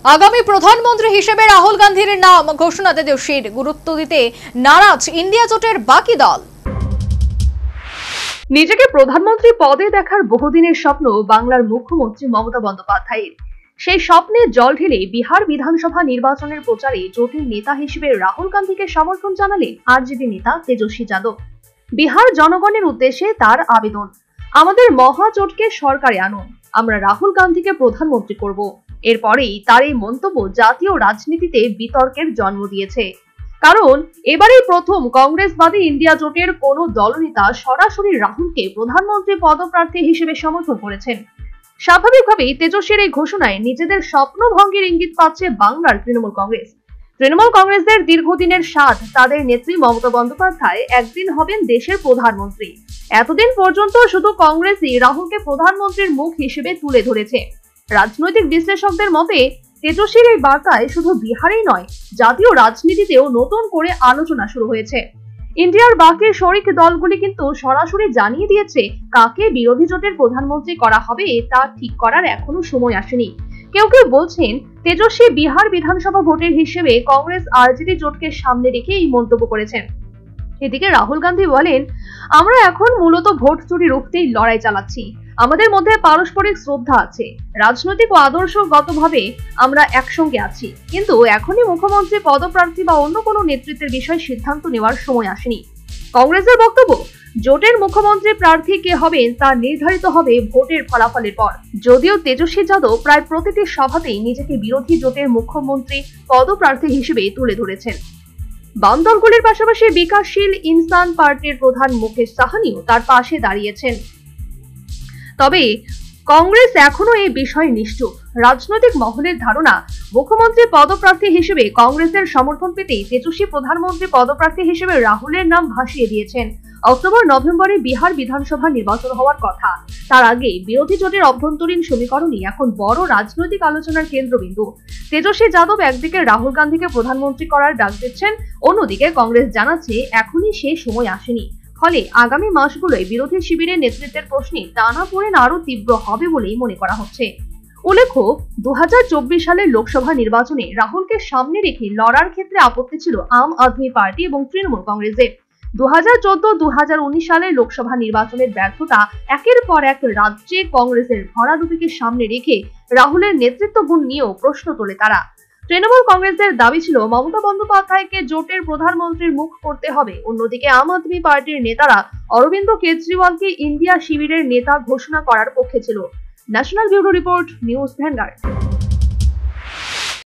আগামী প্রধানমন্ত্রী হিসেবে রাহুল গান্ধীর নাম ঘোষণা তেজস্বীর, গুরুত্ব দিতে নারাজ ইন্ডিয়া জোটের বাকি দল। নিজেকে প্রধানমন্ত্রী পদে দেখার বহুদিনের স্বপ্ন বাংলার মুখ্যমন্ত্রী মমতা বন্দ্যোপাধ্যায়ের। সেই স্বপ্নে জল ঢেলে বিহার বিধানসভা নির্বাচনের প্রচারে জোটের নেতা হিসেবে রাহুল গান্ধীকে সমর্থন জানালেন আরজেডি নেতা তেজস্বী যাদব। বিহার জনগণের উদ্দেশ্যে তার আবেদন, আমাদের মহাজোটকে সরকারে আনুন, আমরা রাহুল গান্ধীকে প্রধানমন্ত্রী করব। এরপরেই তার এই মন্তব্য জাতীয় রাজনীতিতে বিতর্কের জন্ম দিয়েছে। কারণ এবারেই প্রথম কংগ্রেসবাদী ইন্ডিয়া জোটের কোন দলনেতা সরাসরি রাহুলকে প্রধানমন্ত্রী পদপ্রার্থী হিসেবে সমর্থন করেছেন। স্বাভাবিকভাবেই তেজস্বীর এই ঘোষণায় নিজেদের স্বপ্নভঙ্গের ইঙ্গিত পাচ্ছে বাংলার তৃণমূল কংগ্রেস। তৃণমূল কংগ্রেসের দীর্ঘদিনের স্বাদ, তাদের নেত্রী মমতা বন্দ্যোপাধ্যায় একদিন হবেন দেশের প্রধানমন্ত্রী। এতদিন পর্যন্ত শুধু কংগ্রেসই রাহুলকে প্রধানমন্ত্রীর মুখ হিসেবে তুলে ধরেছে। রাজনৈতিক বিশ্লেষকদের মতে তেজস্বীর এই বার্তায় শুধু বিহারেই নয়, জাতীয় রাজনীতিতেও নতুন করে আলোচনা শুরু হয়েছে। ইন্ডিয়ার বাকি শরিক দলগুলি কিন্তু সরাসরি জানিয়ে দিয়েছে কাকে বিরোধী জোটের প্রধানমন্ত্রী করা হবে তা ঠিক করার এখনো সময় আসেনি। কেউ কেউ বলছেন তেজস্বী বিহার বিধানসভা ভোটের হিসেবে কংগ্রেস আরজেডি জোটকে সামনে রেখে এই মন্তব্য করেছেন। এদিকে রাহুল গান্ধী বলেন, আমরা এখন মূলত ভোট চুরি রুখতেই লড়াই চালাচ্ছি। আমাদের মধ্যে পারস্পরিক শ্রদ্ধা আছে, রাজনৈতিক ও আদর্শগতভাবে আমরা একসঙ্গে আছি, কিন্তু এখনই মুখ্যমন্ত্রী পদপ্রার্থী বা অন্য কোনো নেতৃত্বের বিষয়ে সিদ্ধান্ত নেওয়ার সময় আসেনি। কংগ্রেসের বক্তব্য, জোটের মুখ্যমন্ত্রী প্রার্থী কে হবেন তা নির্ধারিত হবে ভোটের ফলাফলের পর। যদিও তেজস্বী যাদব প্রায় প্রতিটি সভাতেই নিজেকে বিরোধী জোটের মুখ্যমন্ত্রী পদপ্রার্থী হিসেবে তুলে ধরেছেন। বাম দলগুলির পাশাপাশি বিকাশশীল ইনসান পার্টির প্রধান মুকেশ সাহানিও তার পাশে দাঁড়িয়েছেন। তবে কংগ্রেস এখনো এই বিষয়ে নিশ্চুপ। রাজনৈতিক মহলের ধারণা, মুখ্যমন্ত্রী পদপ্রার্থী হিসেবে কংগ্রেসের সমর্থন পেতেই তেজস্বী প্রধানমন্ত্রী পদপ্রার্থী হিসেবে রাহুলের নাম ভাসিয়ে দিয়েছেন। অক্টোবর নভেম্বরে বিহার বিধানসভা নির্বাচন হওয়ার কথা, তার আগে বিরোধী জোটের অভ্যন্তরীণ সমীকরণই এখন বড় রাজনৈতিক আলোচনার কেন্দ্রবিন্দু। তেজস্বী যাদব একদিকে রাহুল গান্ধীকে প্রধানমন্ত্রী করার ডাক দিচ্ছেন, অন্যদিকে কংগ্রেস জানাচ্ছে এখনই সে সময় আসেনি। ফলে আগামী মাসগুলোয় বিরোধী শিবিরের নেতৃত্বের প্রশ্নে টানাপোড়েন আরো তীব্র হবে বলেই মনে করা হচ্ছে। উল্লেখ্য, 2024 সালের লোকসভা নির্বাচনে রাহুলকে সামনে রেখে লড়ার ক্ষেত্রে আপত্তি ছিল আম আদমি পার্টি এবং তৃণমূল কংগ্রেসের। 2014-2019 সালের লোকসভা নির্বাচনের ব্যর্থতা একের পর এক রাজ্যে কংগ্রেসের ভরাডুবিকে সামনে রেখে রাহুলের নেতৃত্ব গুণ নিয়েও প্রশ্ন তোলে তারা। তৃণমূল কংগ্রেসের দাবি ছিল মমতা বন্দ্যোপাধ্যায়কে জোটের প্রধানমন্ত্রীর মুখ করতে হবে। অন্যদিকে আম আদমি পার্টির নেতারা অরবিন্দ কেজরিওয়ালকে ইন্ডিয়া শিবিরের নেতা ঘোষণা করার পক্ষে ছিল। National bureau report, news vanguard.